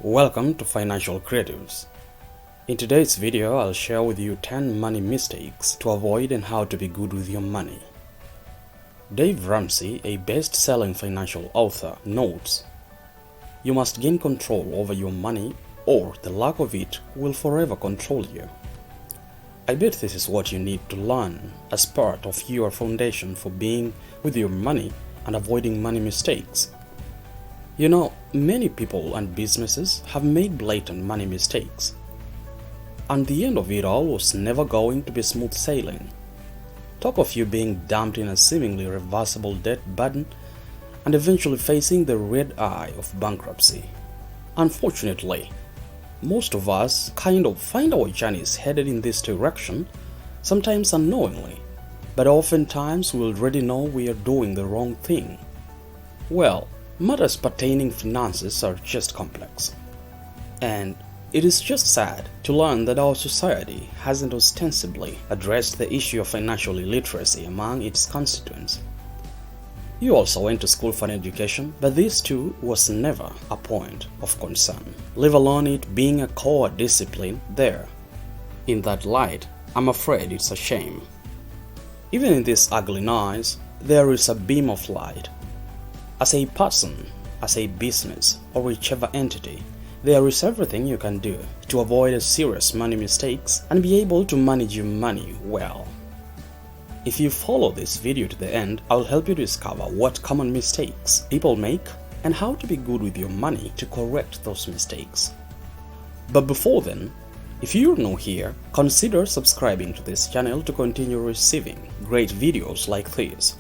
Welcome to Financial Creatives. In today's video, I'll share with you 10 money mistakes to avoid and how to be good with your money. Dave Ramsey, a best-selling financial author, notes, "You must gain control over your money or the lack of it will forever control you." I bet this is what you need to learn as part of your foundation for being with your money and avoiding money mistakes. You know, many people and businesses have made blatant money mistakes, and the end of it all was never going to be smooth sailing. Talk of you being dumped in a seemingly reversible debt burden and eventually facing the red eye of bankruptcy. Unfortunately, most of us kind of find our journeys headed in this direction, sometimes unknowingly, but oftentimes we already know we are doing the wrong thing. Well, matters pertaining finances are just complex, and it is just sad to learn that our society hasn't ostensibly addressed the issue of financial illiteracy among its constituents. You also went to school for an education, but this too was never a point of concern, let alone it being a core discipline there. In that light, I'm afraid it's a shame. Even in this ugly noise, there is a beam of light. As a person, as a business, or whichever entity, there is everything you can do to avoid serious money mistakes and be able to manage your money well. If you follow this video to the end, I'll help you discover what common mistakes people make and how to be good with your money to correct those mistakes. But before then, if you're new here, consider subscribing to this channel to continue receiving great videos like this.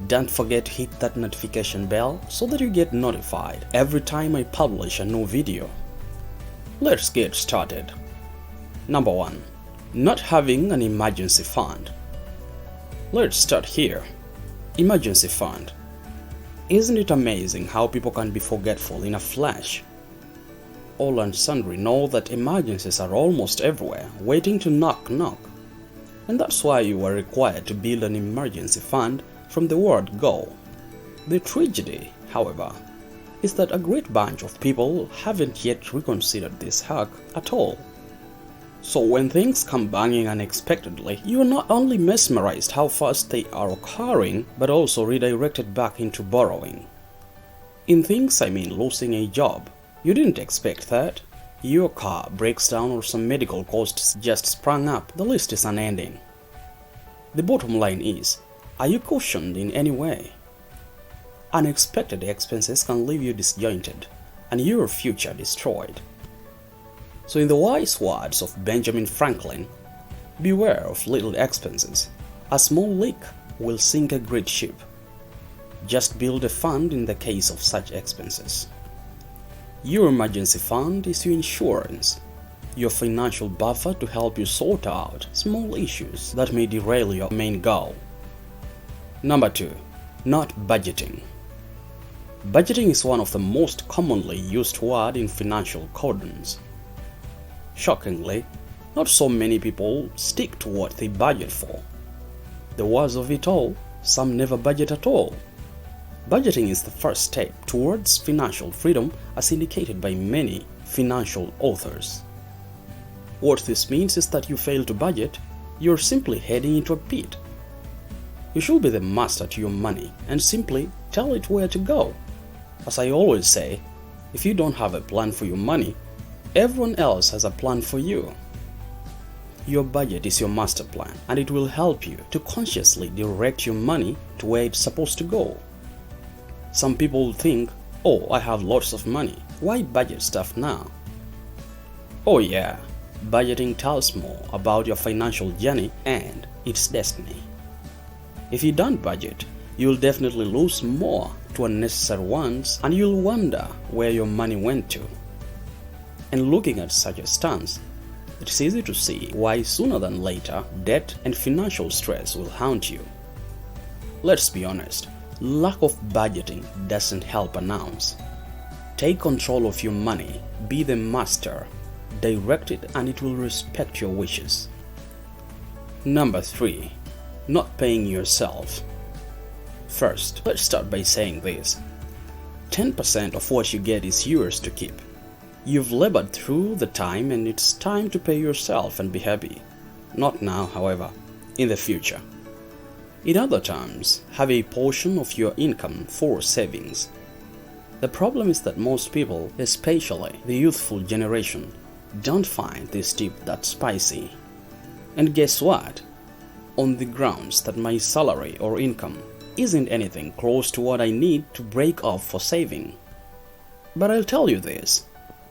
Don't forget to hit that notification bell so that you get notified every time I publish a new video. Let's get started. Number 1. Not having an emergency fund. Let's start here. Emergency fund. Isn't it amazing how people can be forgetful in a flash? All and sundry know that emergencies are almost everywhere, waiting to knock. And that's why you are required to build an emergency fund from the word go. The tragedy, however, is that a great bunch of people haven't yet reconsidered this hack at all. So when things come banging unexpectedly, you are not only mesmerized how fast they are occurring, but also redirected back into borrowing. In things I mean losing a job. You didn't expect that. Your car breaks down or some medical costs just sprung up. The list is unending. The bottom line is, are you cushioned in any way? Unexpected expenses can leave you disjointed and your future destroyed. So in the wise words of Benjamin Franklin, beware of little expenses. A small leak will sink a great ship. Just build a fund in the case of such expenses. Your emergency fund is your insurance, your financial buffer to help you sort out small issues that may derail your main goal. Number 2. Not budgeting. Budgeting is one of the most commonly used words in financial cordons. Shockingly, not so many people stick to what they budget for. The worst of it all, some never budget at all. Budgeting is the first step towards financial freedom as indicated by many financial authors. What this means is that you fail to budget, you're simply heading into a pit. You should be the master to your money and simply tell it where to go. As I always say, if you don't have a plan for your money, everyone else has a plan for you. Your budget is your master plan, and it will help you to consciously direct your money to where it's supposed to go. Some people think, oh, I have lots of money, why budget stuff now? Oh yeah, budgeting tells more about your financial journey and its destiny. If you don't budget, you'll definitely lose more to unnecessary ones and you'll wonder where your money went to. And looking at such a stance, it's easy to see why sooner than later debt and financial stress will haunt you. Let's be honest, lack of budgeting doesn't help an ounce. Take control of your money, be the master, direct it and it will respect your wishes. Number 3. Not paying yourself. First, let's start by saying this. 10% of what you get is yours to keep. You've labored through the time and it's time to pay yourself and be happy. Not now, however, in the future. In other terms, have a portion of your income for savings. The problem is that most people, especially the youthful generation, don't find this tip that spicy. And guess what? On the grounds that my salary or income isn't anything close to what I need to break off for saving. But I'll tell you this.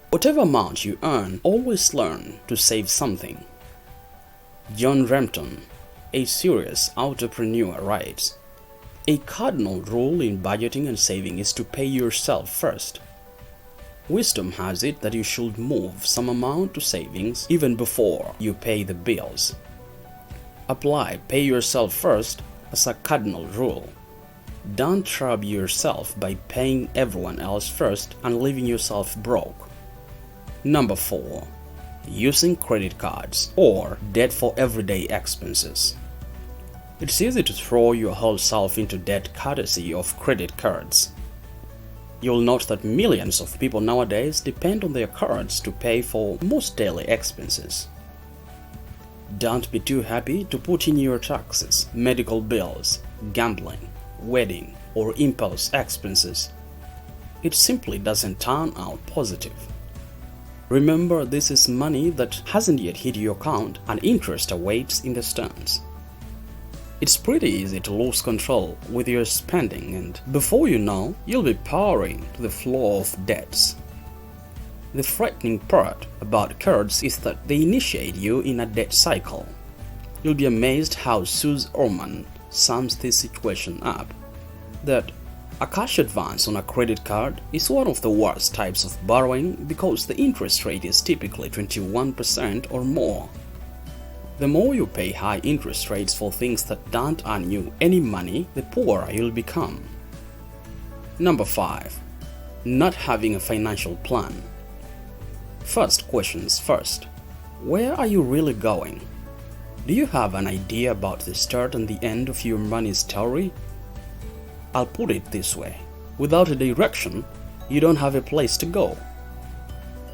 Whatever amount you earn, always learn to save something. John Rampton, a serious entrepreneur, writes, "A cardinal rule in budgeting and saving is to pay yourself first. Wisdom has it that you should move some amount to savings even before you pay the bills. Apply pay yourself first as a cardinal rule. Don't rob yourself by paying everyone else first and leaving yourself broke." Number 4. Using credit cards or debt for everyday expenses. It's easy to throw your whole self into debt courtesy of credit cards. You'll note that millions of people nowadays depend on their cards to pay for most daily expenses. Don't be too happy to put in your taxes, medical bills, gambling, wedding, or impulse expenses. It simply doesn't turn out positive. Remember, this is money that hasn't yet hit your account and interest awaits in the stands. It's pretty easy to lose control with your spending, and before you know, you'll be powering to the floor of debts. The frightening part about cards is that they initiate you in a debt cycle. You'll be amazed how Suze Orman sums this situation up, that a cash advance on a credit card is one of the worst types of borrowing because the interest rate is typically 21% or more. The more you pay high interest rates for things that don't earn you any money, the poorer you'll become. Number 5. Not having a financial plan. First questions first. Where are you really going? Do you have an idea about the start and the end of your money story? I'll put it this way. Without a direction, you don't have a place to go.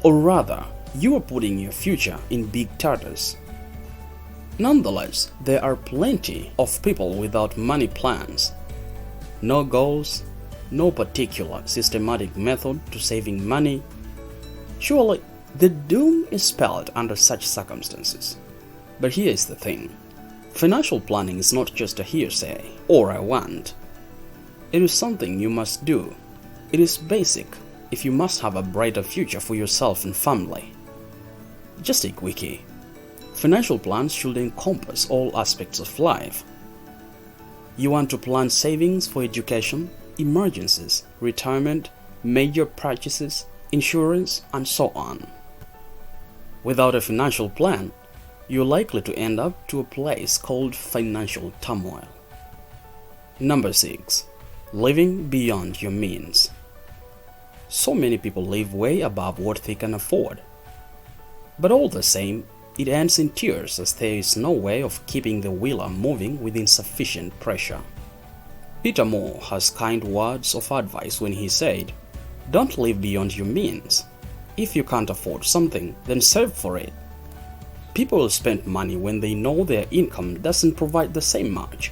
Or rather, you are putting your future in big tatters. Nonetheless, there are plenty of people without money plans. No goals, no particular systematic method to saving money. Surely, the doom is spelled under such circumstances. But here's the thing. Financial planning is not just a hearsay or a want. It is something you must do. It is basic if you must have a brighter future for yourself and family. Just a quickie. Financial plans should encompass all aspects of life. You want to plan savings for education, emergencies, retirement, major purchases, insurance, and so on. Without a financial plan, you're likely to end up to a place called financial turmoil. Number 6. Living beyond your means. So many people live way above what they can afford. But all the same, it ends in tears as there is no way of keeping the wheeler moving with insufficient pressure. Peter Moore has kind words of advice when he said, "Don't live beyond your means. If you can't afford something, then save for it." People will spend money when they know their income doesn't provide the same much.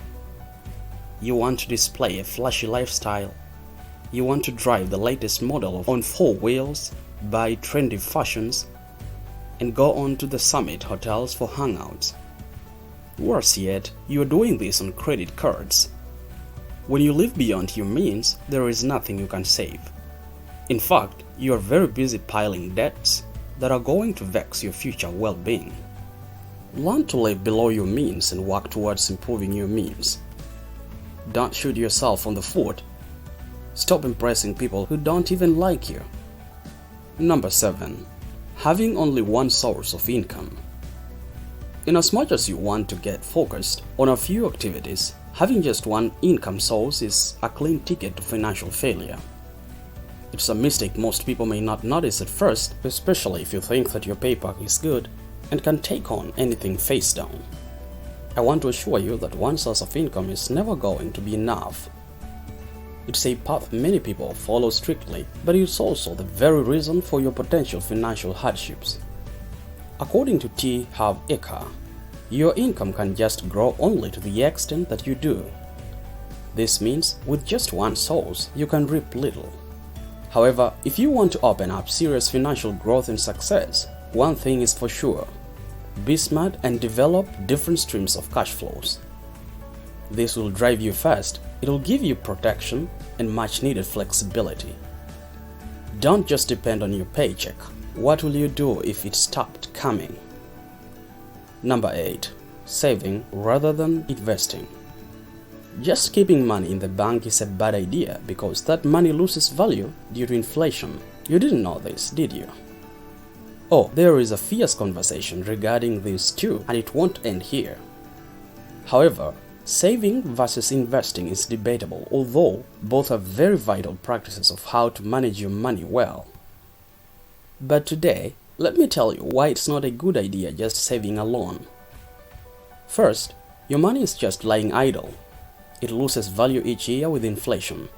You want to display a flashy lifestyle. You want to drive the latest model on 4 wheels, buy trendy fashions, and go on to the summit hotels for hangouts. Worse yet, you are doing this on credit cards. When you live beyond your means, there is nothing you can save. In fact, you are very busy piling debts that are going to vex your future well-being. Learn to live below your means and work towards improving your means. Don't shoot yourself on the foot. Stop impressing people who don't even like you. Number 7. Having only one source of income. Inasmuch as you want to get focused on a few activities, having just one income source is a clean ticket to financial failure. It's a mistake most people may not notice at first, especially if you think that your paycheck is good and can take on anything face down. I want to assure you that one source of income is never going to be enough. It's a path many people follow strictly, but it's also the very reason for your potential financial hardships. According to T. Harv Eker, your income can just grow only to the extent that you do. This means with just one source, you can reap little. However, if you want to open up serious financial growth and success, one thing is for sure: be smart and develop different streams of cash flows. This will drive you fast, it will give you protection and much needed flexibility. Don't just depend on your paycheck. What will you do if it stopped coming? Number 8. Saving rather than investing. Just keeping money in the bank is a bad idea because that money loses value due to inflation. You didn't know this, did you? Oh, there is a fierce conversation regarding this too, and it won't end here. However, saving versus investing is debatable, although both are very vital practices of how to manage your money well. But today, let me tell you why it's not a good idea just saving alone. First, your money is just lying idle. It loses value each year with inflation.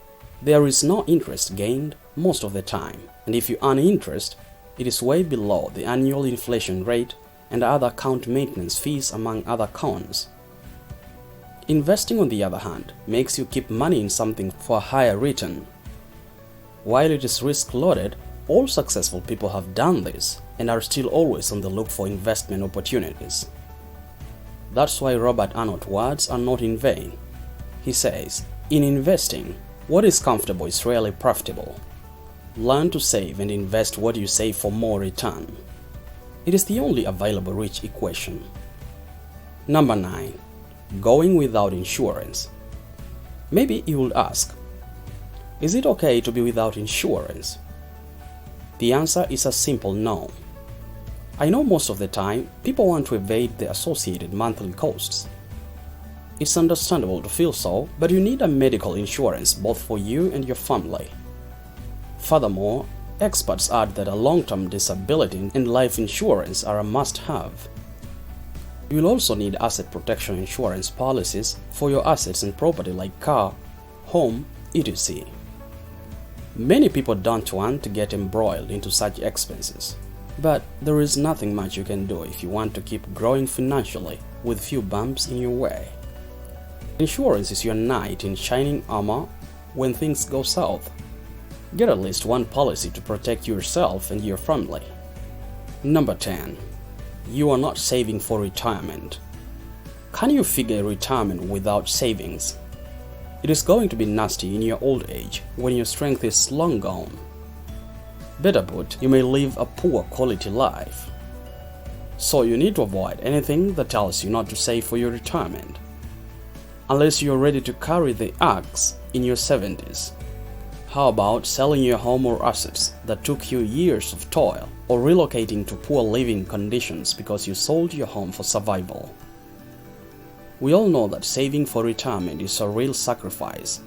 There is no interest gained most of the time, and if you earn interest, it is way below the annual inflation rate and other account maintenance fees among other cons. Investing, on the other hand, makes you keep money in something for a higher return. While it is risk-loaded, all successful people have done this and are still always on the look for investment opportunities. That's why Robert Arnott's words are not in vain. He says, "In investing, what is comfortable is rarely profitable. Learn to save and invest what you save for more return." It is the only available rich equation. Number 9. Going without insurance. Maybe you will ask, is it okay to be without insurance? The answer is a simple no. I know most of the time, people want to evade the associated monthly costs. It's understandable to feel so, but you need a medical insurance both for you and your family. Furthermore, experts add that a long-term disability and life insurance are a must-have. You will also need asset protection insurance policies for your assets and property like car, home, etc. Many people don't want to get embroiled into such expenses, but there is nothing much you can do if you want to keep growing financially with few bumps in your way. Insurance is your knight in shining armor when things go south. Get at least one policy to protect yourself and your family. Number 10. You are not saving for retirement. Can you figure retirement without savings? It is going to be nasty in your old age when your strength is long gone. Better put, you may live a poor quality life. So you need to avoid anything that tells you not to save for your retirement. Unless you are ready to carry the axe in your 70s. How about selling your home or assets that took you years of toil, or relocating to poor living conditions because you sold your home for survival? We all know that saving for retirement is a real sacrifice,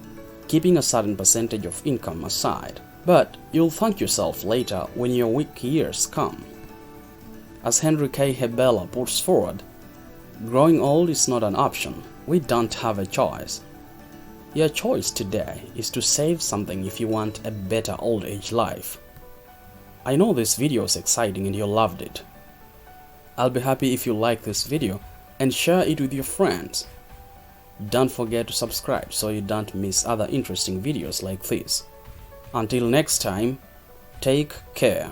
keeping a certain percentage of income aside, but you'll thank yourself later when your weak years come. As Henry K. Hebela puts forward, growing old is not an option, we don't have a choice. Your choice today is to save something if you want a better old age life. I know this video is exciting and you loved it. I'll be happy if you like this video and share it with your friends. Don't forget to subscribe so you don't miss other interesting videos like this. Until next time, take care.